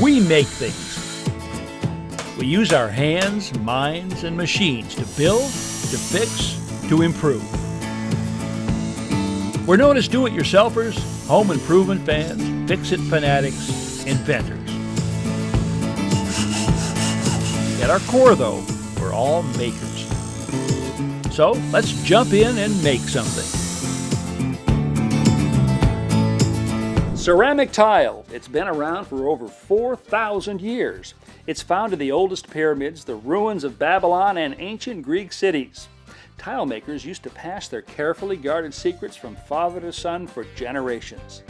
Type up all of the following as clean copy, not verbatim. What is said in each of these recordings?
We make things. We use our hands, minds, and machines to build, to fix, to improve. We're known as do-it-yourselfers, home improvement fans, fix-it fanatics, inventors. At our core, though, we're all makers. So let's jump in and make something. Ceramic tile. It's been around for over 4,000 years. It's found in the oldest pyramids, the ruins of Babylon, and ancient Greek cities. Tile makers used to pass their carefully guarded secrets from father to son for generations.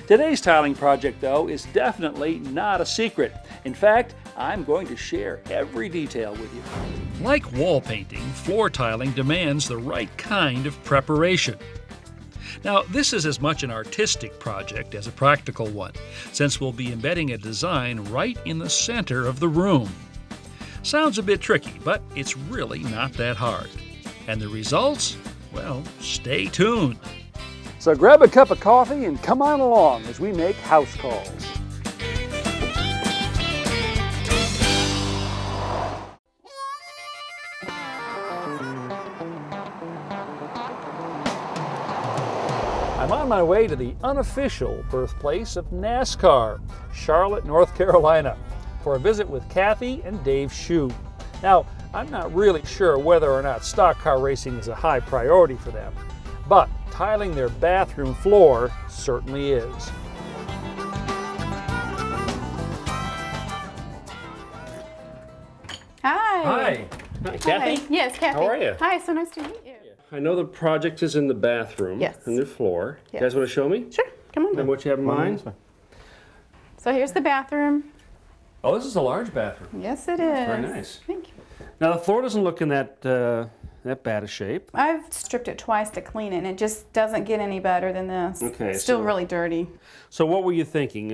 Today's tiling project, though, is definitely not a secret. In fact, I'm going to share every detail with you. Like wall painting, floor tiling demands the right kind of preparation. Now, this is as much an artistic project as a practical one, since we'll be embedding a design right in the center of the room. Sounds a bit tricky, but it's really not that hard. And the results? Well, stay tuned. So grab a cup of coffee and come on along as we make house calls. I'm on my way to the unofficial birthplace of NASCAR, Charlotte, North Carolina, for a visit with Kathy and Dave Shue. Now, I'm not really sure whether or not stock car racing is a high priority for them, but tiling their bathroom floor certainly is. Hi. Hi. Hi, Kathy? Hi. Yes, Kathy. How are you? Hi, so nice to meet you. I know the project is in the bathroom. Yes. And the floor. Yes. You guys want to show me? Sure, come on. And what you have in mind? So here's the bathroom. Oh, this is a large bathroom. Yes, it is. Very nice. Thank you. Now the floor doesn't look in that bad a shape. I've stripped it twice to clean it, and it just doesn't get any better than this. Okay, It's still so- really dirty. So what were you thinking?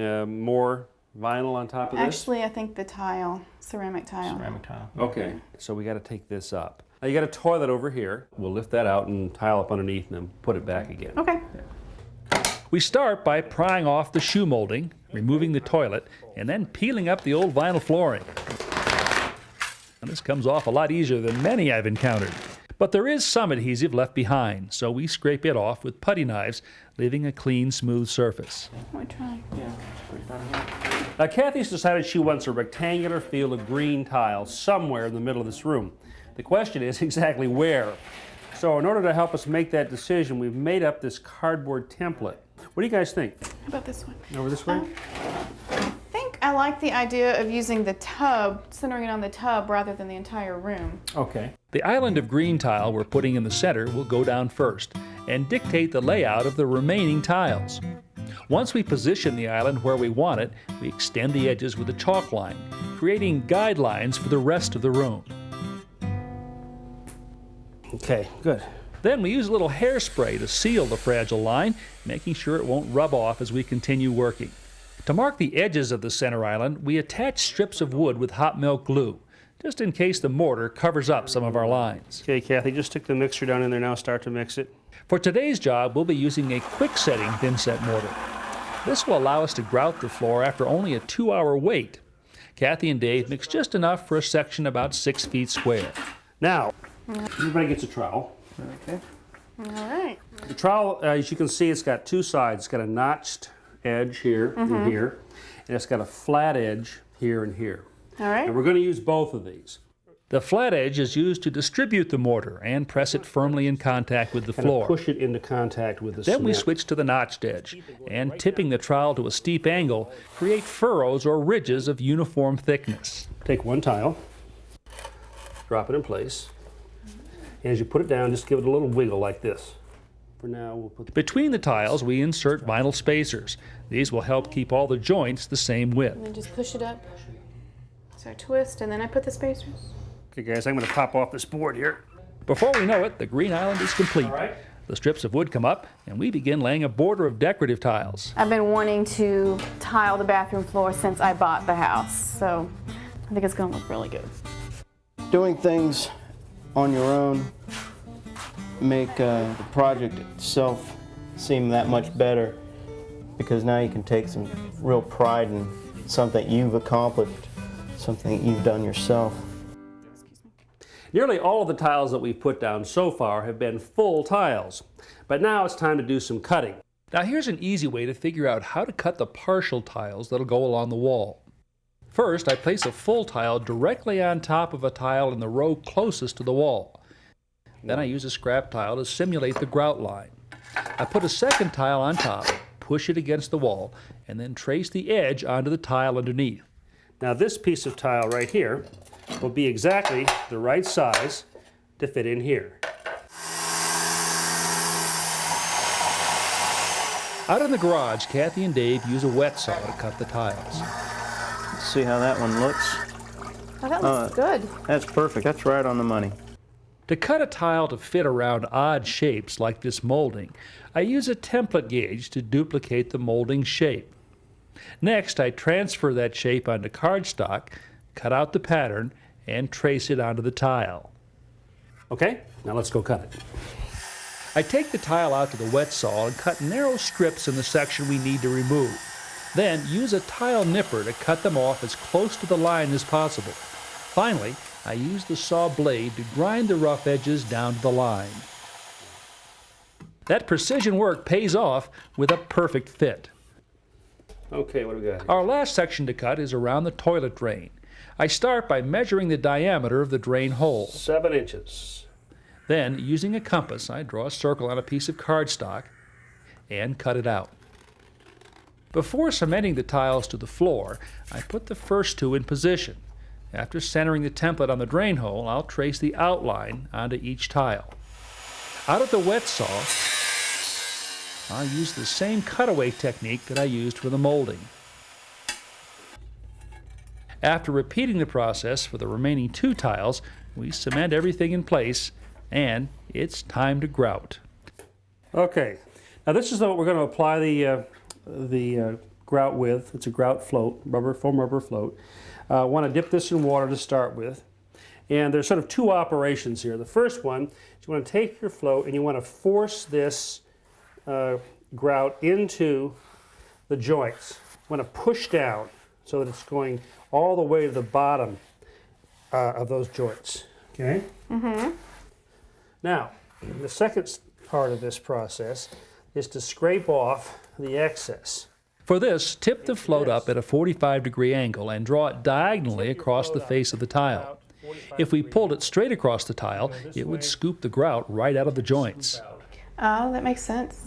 More vinyl on top of this? Actually, I think the tile, ceramic tile. Ceramic tile. Okay. So we got to take this up. Now you got a toilet over here. We'll lift that out and tile up underneath and then put it back again. Okay. We start by prying off the shoe molding, removing the toilet, and then peeling up the old vinyl flooring. And this comes off a lot easier than many I've encountered. But there is some adhesive left behind, so we scrape it off with putty knives, leaving a clean, smooth surface. Let me try. Now Kathy's decided she wants a rectangular field of green tile somewhere in the middle of this room. The question is exactly where. So in order to help us make that decision, we've made up this cardboard template. What do you guys think? How about this one? Over this way? I think I like the idea of using the tub, centering it on the tub rather than the entire room. Okay. The island of green tile we're putting in the center will go down first and dictate the layout of the remaining tiles. Once we position the island where we want it, we extend the edges with a chalk line, creating guidelines for the rest of the room. Okay, good. Then we use a little hairspray to seal the fragile line, making sure it won't rub off as we continue working. To mark the edges of the center island, we attach strips of wood with hot melt glue, just in case the mortar covers up some of our lines. Okay, Kathy, just stick the mixture down in there now, start to mix it. For today's job, we'll be using a quick-setting thin-set mortar. This will allow us to grout the floor after only a 2-hour wait. Kathy and Dave mix just enough for a section about 6 feet square. Now, everybody gets a trowel. Okay. All right. The trowel, as you can see, it's got two sides. It's got a notched edge here and here, and it's got a flat edge here and here. All right. And we're going to use both of these. The flat edge is used to distribute the mortar and press it firmly in contact with the Kind floor. of push it into contact with the Then we cement. switch to the notched edge, and tipping the trowel to a steep angle, create furrows or ridges of uniform thickness. Take one tile, drop it in place, and as you put it down, just give it a little wiggle like this. For now, we'll put Between the tiles, we insert vinyl spacers. These will help keep all the joints the same width. And then just push it up. So I twist, and then I put the spacers. Okay, guys, I'm going to pop off this board here. Before we know it, the green island is complete. All right. The strips of wood come up, and we begin laying a border of decorative tiles. I've been wanting to tile the bathroom floor since I bought the house, so I think it's going to look really good. Doing things on your own make the project itself seem that much better, because now you can take some real pride in something you've accomplished, something you've done yourself. Nearly all of the tiles that we've put down so far have been full tiles, but now it's time to do some cutting. Now here's an easy way to figure out how to cut the partial tiles that'll go along the wall. First, I place a full tile directly on top of a tile in the row closest to the wall. Then I use a scrap tile to simulate the grout line. I put a second tile on top, push it against the wall, and then trace the edge onto the tile underneath. Now this piece of tile right here will be exactly the right size to fit in here. Out in the garage, Kathy and Dave use a wet saw to cut the tiles. Let's see how that one looks. Oh, that looks good. That's perfect. That's right on the money. To cut a tile to fit around odd shapes like this molding, I use a template gauge to duplicate the molding shape. Next, I transfer that shape onto cardstock, cut out the pattern, and trace it onto the tile. Okay, now let's go cut it. I take the tile out to the wet saw and cut narrow strips in the section we need to remove. Then use a tile nipper to cut them off as close to the line as possible. Finally, I use the saw blade to grind the rough edges down to the line. That precision work pays off with a perfect fit. Okay, what do we got here? Our last section to cut is around the toilet drain. I start by measuring the diameter of the drain hole. 7 inches. Then, using a compass, I draw a circle on a piece of cardstock and cut it out. Before cementing the tiles to the floor, I put the first two in position. After centering the template on the drain hole, I'll trace the outline onto each tile. Out of the wet saw, I'll use the same cutaway technique that I used for the molding. After repeating the process for the remaining 2 tiles, we cement everything in place, and it's time to grout. Okay, now this is what we're going to apply the grout with. It's a grout float, foam rubber float. I want to dip this in water to start with. And there's sort of 2 operations here. The first one is you want to take your float and you want to force this grout into the joints. You want to push down so that it's going all the way to the bottom of those joints. Okay? Mm-hmm. Now, the second part of this process is to scrape off the excess. For this, tip the float up at a 45-degree angle and draw it diagonally across the face of the tile. If we pulled it straight across the tile, it would scoop the grout right out of the joints. Oh, that makes sense.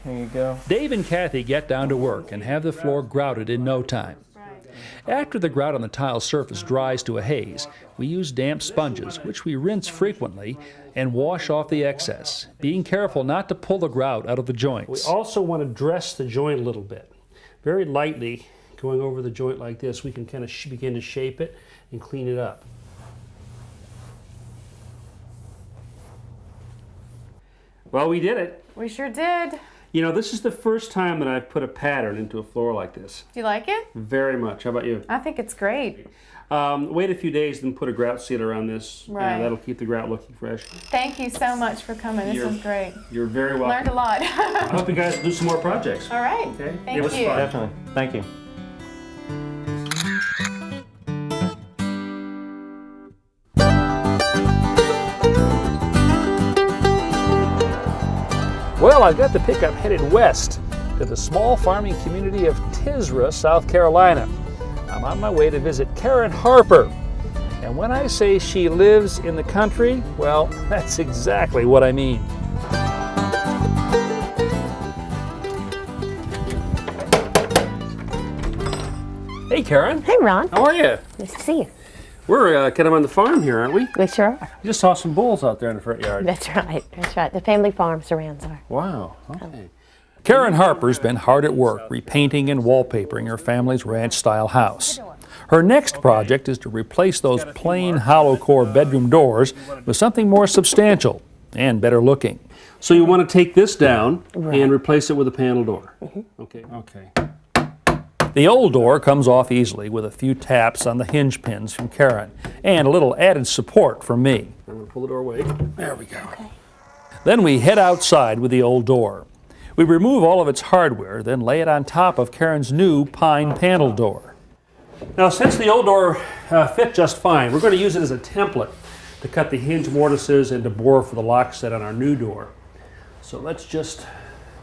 Here you go. Dave and Kathy get down to work and have the floor grouted in no time. After the grout on the tile surface dries to a haze, we use damp sponges, which we rinse frequently, and wash off the excess, being careful not to pull the grout out of the joints. We also want to dress the joint a little bit. Very lightly, going over the joint like this, we can kind of begin to shape it and clean it up. Well, we did it. We sure did. You know, this is the first time that I've put a pattern into a floor like this. Do you like it? Very much. How about you? I think it's great. Wait a few days and put a grout sealer around this. Right. That'll keep the grout looking fresh. Thank you so much for coming. This was great. You're very welcome. Learned a lot. I hope you guys do some more projects. All right. Okay. Thank It was you. fun. Definitely. Thank you. Well, I've got the pickup headed west to the small farming community of Tisra, South Carolina. I'm on my way to visit Karen Harper. And when I say she lives in the country, well, that's exactly what I mean. Hey, Karen. Hey, Ron. How are you? Nice to see you. We're kind of on the farm here, aren't we? We sure are. You just saw some bulls out there in the front yard. That's right. That's right. The family farm surrounds our. Wow. Okay. Karen Harper's been hard at work repainting and wallpapering her family's ranch-style house. Her next project is to replace those plain hollow core bedroom doors with something more substantial and better looking. So you want to take this down and replace it with a panel door. Okay. Okay. The old door comes off easily with a few taps on the hinge pins from Karen and a little added support from me. I'm going to pull the door away. There we go. Then we head outside with the old door. We remove all of its hardware, then lay it on top of Karen's new pine panel door. Now, since the old door fit just fine, we're going to use it as a template to cut the hinge mortises and to bore for the lock set on our new door. So let's just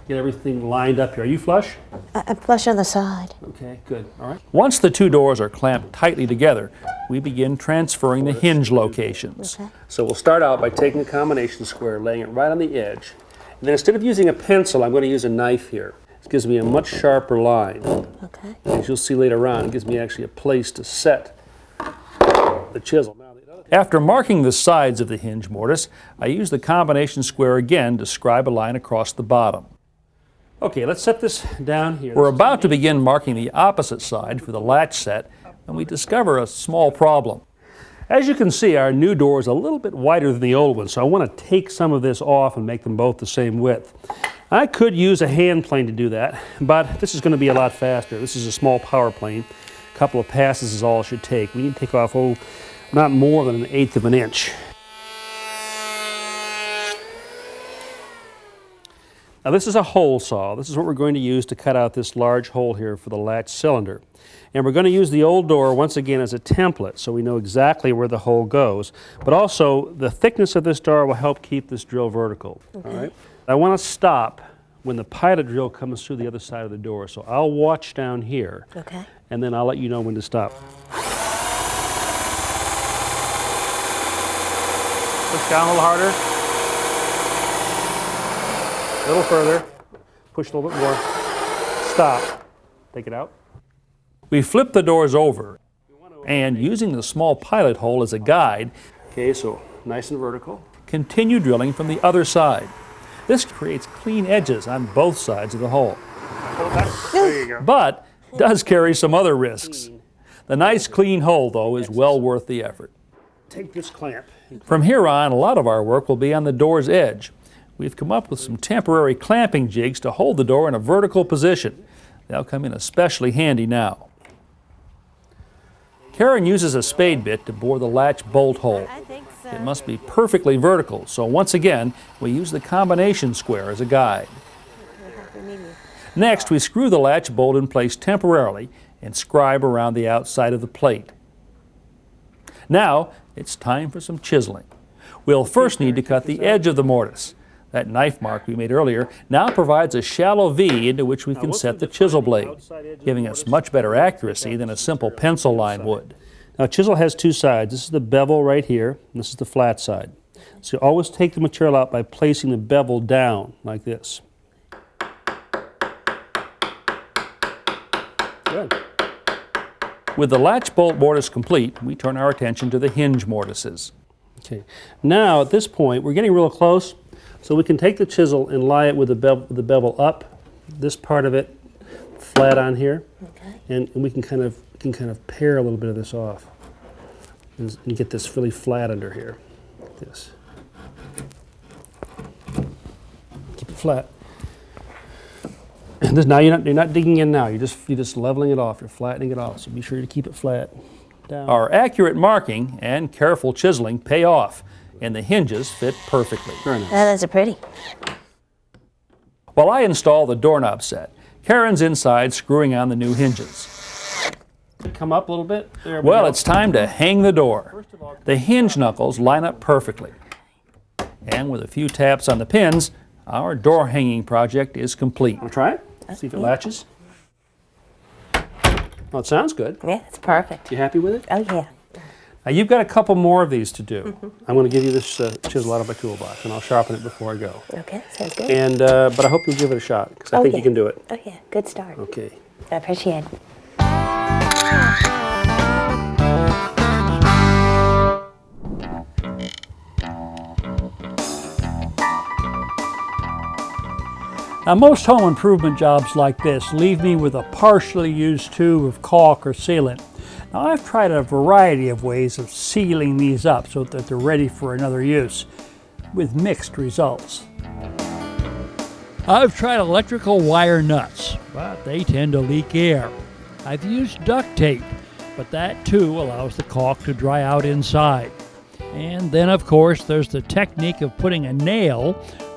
get everything lined up here. Are you flush? I'm flush on the side. Okay, good. All right. Once the two doors are clamped tightly together, we begin transferring the hinge locations. Okay. So we'll start out by taking a combination square, laying it right on the edge. And then instead of using a pencil, I'm going to use a knife here. This gives me a much sharper line. Okay. As you'll see later on, it gives me actually a place to set the chisel. After marking the sides of the hinge mortise, I use the combination square again to scribe a line across the bottom. Okay, let's set this down here. We're about to begin marking the opposite side for the latch set, and we discover a small problem. As you can see, our new door is a little bit wider than the old one, so I want to take some of this off and make them both the same width. I could use a hand plane to do that, but this is going to be a lot faster. This is a small power plane. A couple of passes is all it should take. We need to take off, not more than 1/8 of an inch. Now this is a hole saw. This is what we're going to use to cut out this large hole here for the latch cylinder. And we're going to use the old door once again as a template so we know exactly where the hole goes. But also the thickness of this door will help keep this drill vertical. Okay. All right. I want to stop when the pilot drill comes through the other side of the door. So I'll watch down here. Okay. And then I'll let you know when to stop. Push down a little harder. A little further. Push a little bit more. Stop. Take it out. We flip the doors over, and using the small pilot hole as a guide, Okay, so nice and vertical. continue drilling from the other side. This creates clean edges on both sides of the hole, Pull it back. There you go. but does carry some other risks. The nice clean hole, though, is well worth the effort. Take this clamp. From here on, a lot of our work will be on the door's edge. We've come up with some temporary clamping jigs to hold the door in a vertical position. They'll come in especially handy now. Karen uses a spade bit to bore the latch bolt hole. I think so. It must be perfectly vertical, so once again, we use the combination square as a guide. Next, we screw the latch bolt in place temporarily and scribe around the outside of the plate. Now, it's time for some chiseling. We'll first need to cut the edge of the mortise. That knife mark we made earlier now provides a shallow V into which we can set the chisel blade, giving us much better accuracy than a simple pencil line would. Now, a chisel has two sides. This is the bevel right here, and this is the flat side. So you always take the material out by placing the bevel down like this. Good. With the latch bolt mortise complete, we turn our attention to the hinge mortises. Okay. Now, at this point, we're getting real close, so we can take the chisel and lie it with the bevel up, this part of it flat on here, Okay. and we can kind of pare a little bit of this off and get this really flat under here, like this. Keep it flat. And this, now you're not digging in now. You're just leveling it off. You're flattening it off. So be sure to keep it flat. Down. Our accurate marking and careful chiseling pay off, and the hinges fit perfectly. Very nice. Those are pretty. While I install the doorknob set, Karen's inside screwing on the new hinges. Come up a little bit. There we Well, go. it's time to hang the door. The hinge knuckles line up perfectly. And with a few taps on the pins, our door hanging project is complete. Want to try it? See if it latches. Oh, it sounds good. Yeah, it's perfect. You happy with it? Oh, yeah. Now, you've got a couple more of these to do. I'm going to give you this chisel out of my toolbox, and I'll sharpen it before I go. Okay, sounds good. And but I hope you'll give it a shot, because I think you can do it. Oh, yeah, good start. Okay. I appreciate it. Now, most home improvement jobs like this leave me with a partially used tube of caulk or sealant. Now, I've tried a variety of ways of sealing these up so that they're ready for another use, with mixed results. I've tried electrical wire nuts, but they tend to leak air. I've used duct tape, but that too allows the caulk to dry out inside. And then, of course, there's the technique of putting a nail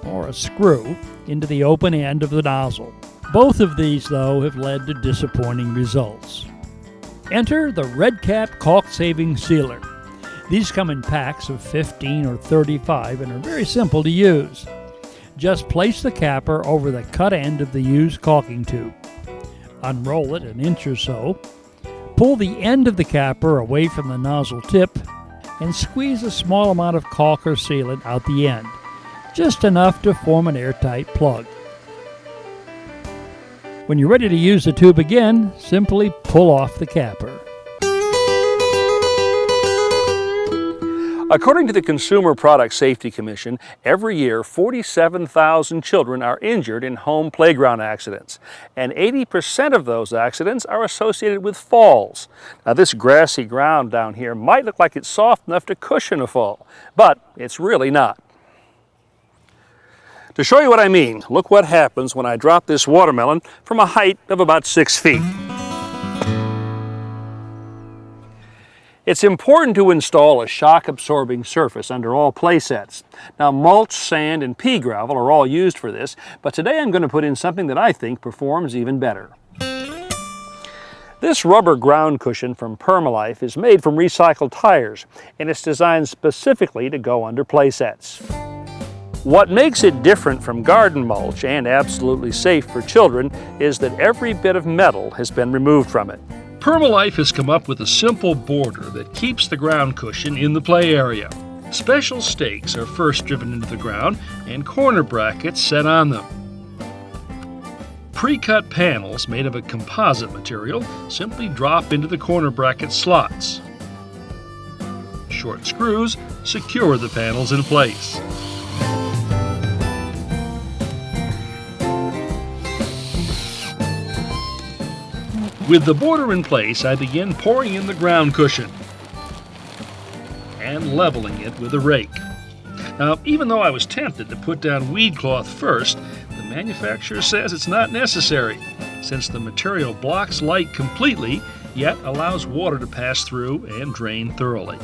or a screw, into the open end of the nozzle. Both of these, though, have led to disappointing results. Enter the Red Cap Caulk Saving Sealer. These come in packs of 15 or 35 and are very simple to use. Just place the capper over the cut end of the used caulking tube. Unroll it an inch or so. Pull the end of the capper away from the nozzle tip and squeeze a small amount of caulk or sealant out the end, just enough to form an airtight plug. When you're ready to use the tube again, simply pull off the capper. According to the Consumer Product Safety Commission, every year 47,000 children are injured in home playground accidents, and 80% of those accidents are associated with falls. Now, this grassy ground down here might look like it's soft enough to cushion a fall, but it's really not. To show you what I mean, look what happens when I drop this watermelon from a height of about 6 feet. It's important to install a shock-absorbing surface under all play sets. Now, mulch, sand, and pea gravel are all used for this, but today I'm going to put in something that I think performs even better. This rubber ground cushion from Permalife is made from recycled tires, and it's designed specifically to go under play sets. What makes it different from garden mulch and absolutely safe for children is that every bit of metal has been removed from it. Permalife has come up with a simple border that keeps the ground cushion in the play area. Special stakes are first driven into the ground and corner brackets set on them. Pre-cut panels made of a composite material simply drop into the corner bracket slots. Short screws secure the panels in place. With the border in place, I begin pouring in the ground cushion and leveling it with a rake. Now, even though I was tempted to put down weed cloth first, the manufacturer says it's not necessary, since the material blocks light completely, yet allows water to pass through and drain thoroughly.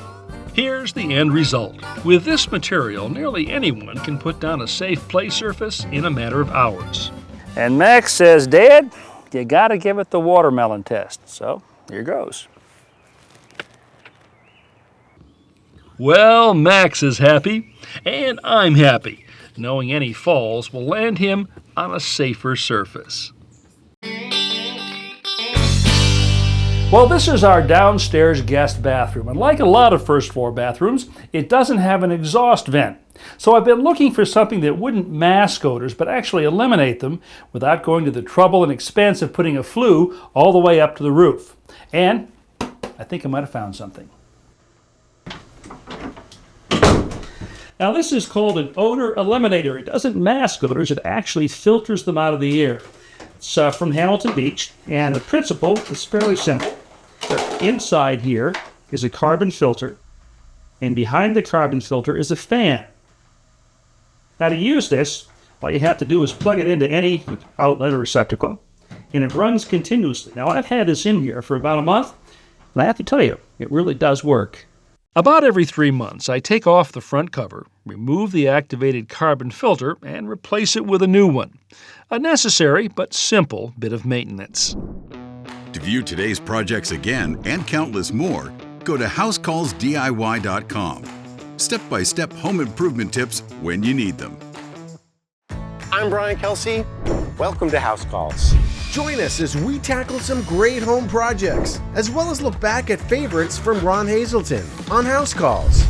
Here's the end result. With this material, nearly anyone can put down a safe play surface in a matter of hours. And Max says, Dad, you gotta give it the watermelon test. So, here goes. Well, Max is happy, and I'm happy, knowing any falls will land him on a safer surface. Well, this is our downstairs guest bathroom, and like a lot of first floor bathrooms, it doesn't have an exhaust vent. So I've been looking for something that wouldn't mask odors, but actually eliminate them without going to the trouble and expense of putting a flue all the way up to the roof. And I think I might have found something. Now, this is called an odor eliminator. It doesn't mask odors, it actually filters them out of the air. It's from Hamilton Beach, and the principle is fairly simple. So inside here is a carbon filter, and behind the carbon filter is a fan. Now, to use this, all you have to do is plug it into any outlet or receptacle, and it runs continuously. Now, I've had this in here for about a month, and I have to tell you, it really does work. About every 3 months, I take off the front cover, remove the activated carbon filter, and replace it with a new one. A necessary but simple bit of maintenance. To view today's projects again and countless more, go to HouseCallsDIY.com. Step-by-step home improvement tips when you need them. I'm Brian Kelsey. Welcome to House Calls. Join us as we tackle some great home projects, as well as look back at favorites from Ron Hazelton on House Calls.